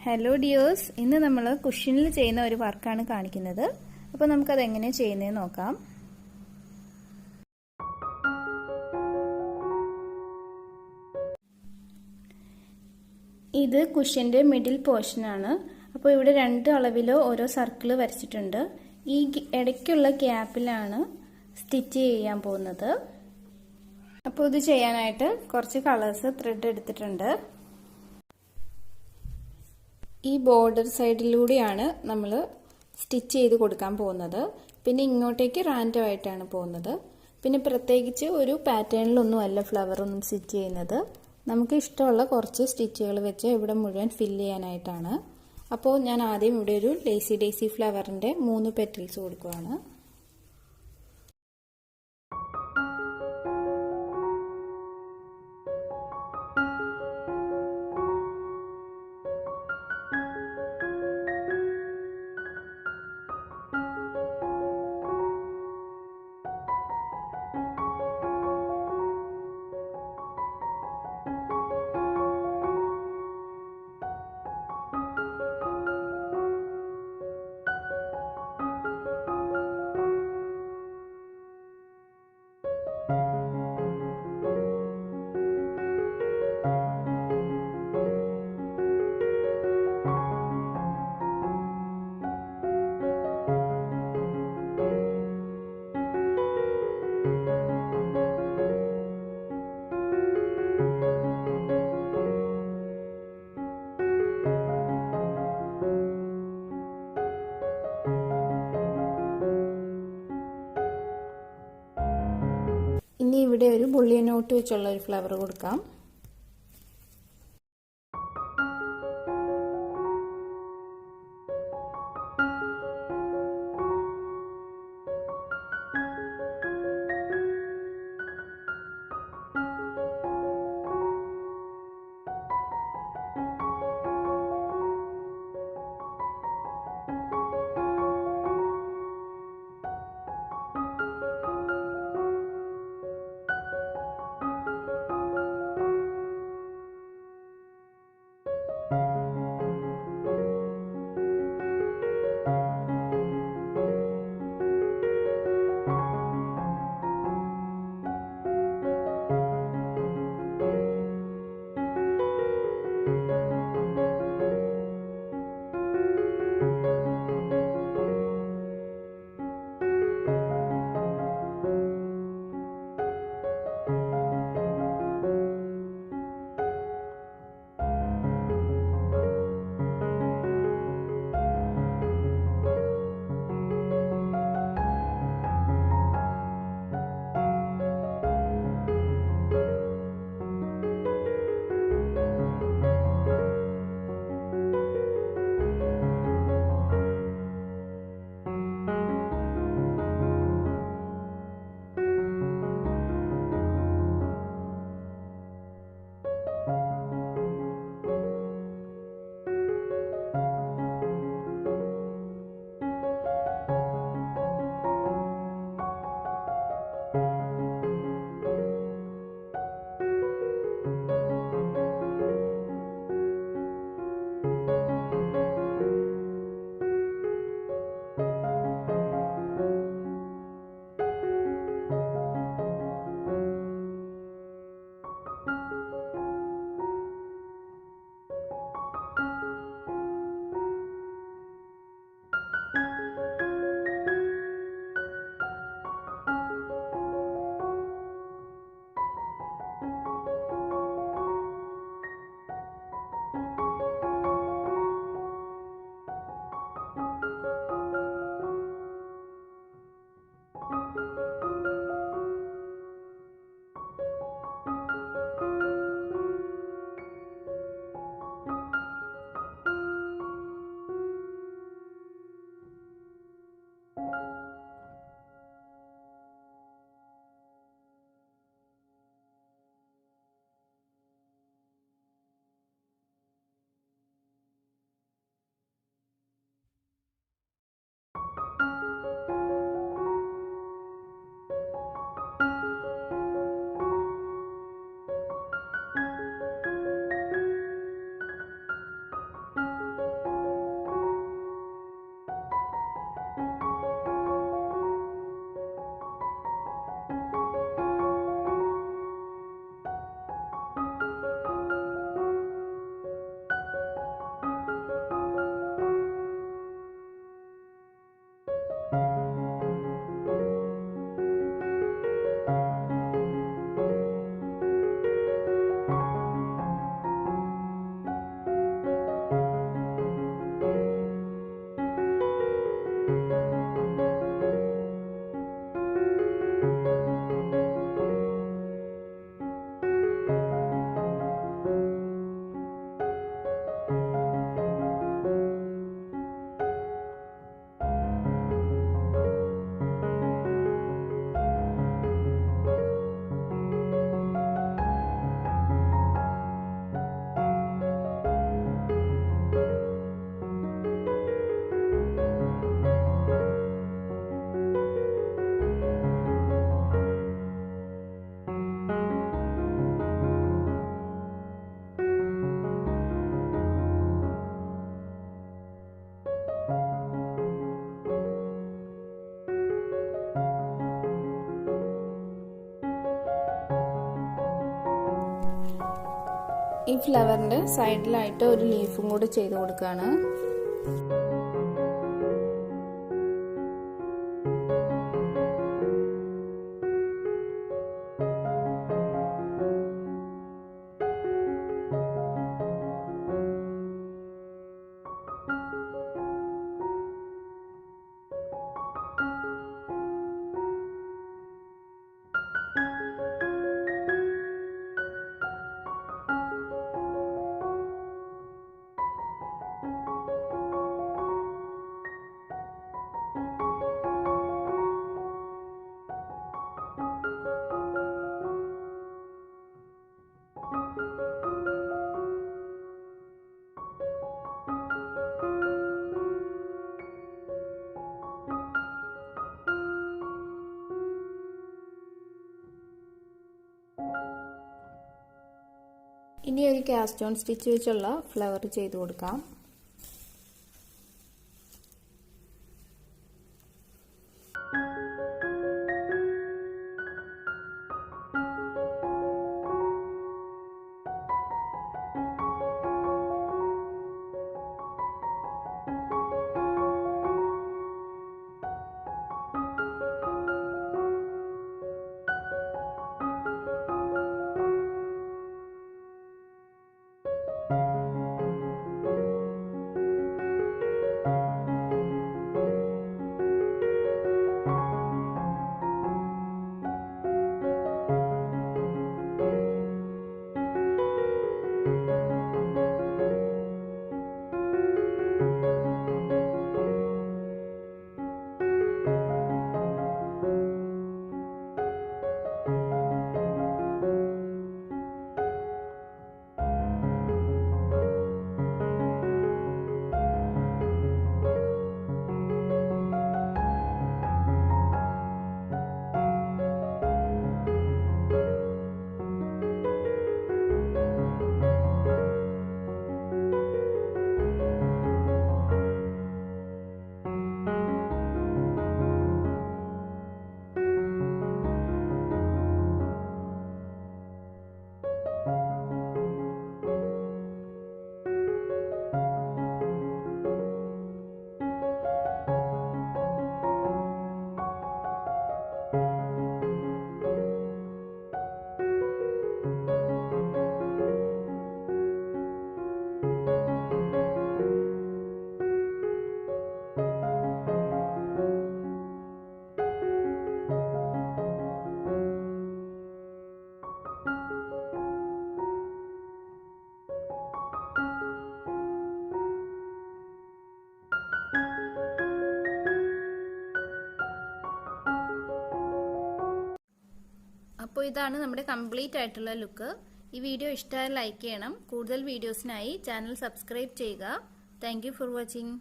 Hello dears, ഇന്ന് നമ്മൾ കുഷ്യനിൽ ചെയ്യുന്ന ഒരു വർക്കാണ് കാണിക്കുന്നത്. അപ്പോൾ നമുക്കത് എങ്ങനെ ചെയ്യുന്നതെന്ന് നോക്കാം. ഇത് കുഷ്യൻ്റെ മിഡിൽ പോർഷനാണ്. അപ്പോൾ ഇവിടെ രണ്ട് അളവിലോ ഓരോ സർക്കിൾ വരച്ചിട്ടുണ്ട്. ഈ ഇടയ്ക്കുള്ള ഗ്യാപ്പിലാണ് സ്റ്റിച്ച് ചെയ്യാൻ പോകുന്നത്. അപ്പോൾ ഇത് ചെയ്യാനായിട്ട് കുറച്ച് കളേഴ്സ് ത്രെഡ് എടുത്തിട്ടുണ്ട്. ഈ ബോർഡർ സൈഡിലൂടെയാണ് നമ്മൾ സ്റ്റിച്ച് ചെയ്ത് കൊടുക്കാൻ പോകുന്നത്. പിന്നെ ഇങ്ങോട്ടേക്ക് റാൻഡം ആയിട്ടാണ് പോകുന്നത്. പിന്നെ പ്രത്യേകിച്ച് ഒരു പാറ്റേണിലൊന്നുമല്ല ഫ്ലവറൊന്നും സ്റ്റിച്ച് ചെയ്യുന്നത്. നമുക്ക് ഇഷ്ടമുള്ള കുറച്ച് സ്റ്റിച്ചുകൾ വെച്ച് ഇവിടെ മുഴുവൻ ഫില്ല് ചെയ്യാനായിട്ടാണ്. അപ്പോൾ ഞാൻ ആദ്യം ഇവിടെ ഒരു ലേസി ഡേസി ഫ്ലവറിൻ്റെ 3 പെറ്റൽസ് കൊടുക്കുകയാണ്. ഇനി ഇവിടെ ഒരു ബുള്ളിയൻ നോട്ട് വെച്ചുള്ള ഒരു ഫ്ലവർ കൊടുക്കാം. ഈ ഫ്ലവറിന്റെ സൈഡിലായിട്ട് ഒരു ലീഫും കൂടി ചെയ്ത് കൊടുക്കുകയാണ്. ഇനി ഒരു കാസ്റ്റ് ഓൺ സ്റ്റിച്ച് വെച്ചുള്ള ഫ്ലവർ ചെയ്ത് കൊടുക്കാം. അപ്പോൾ ഇതാണ് നമ്മുടെ കംപ്ലീറ്റ് ആയിട്ടുള്ള ലുക്ക്. ഈ വീഡിയോ ഇഷ്ടമായാൽ ലൈക്ക് ചെയ്യണം. കൂടുതൽ വീഡിയോസിനായി ചാനൽ സബ്സ്ക്രൈബ് ചെയ്യുക. Thank you for watching.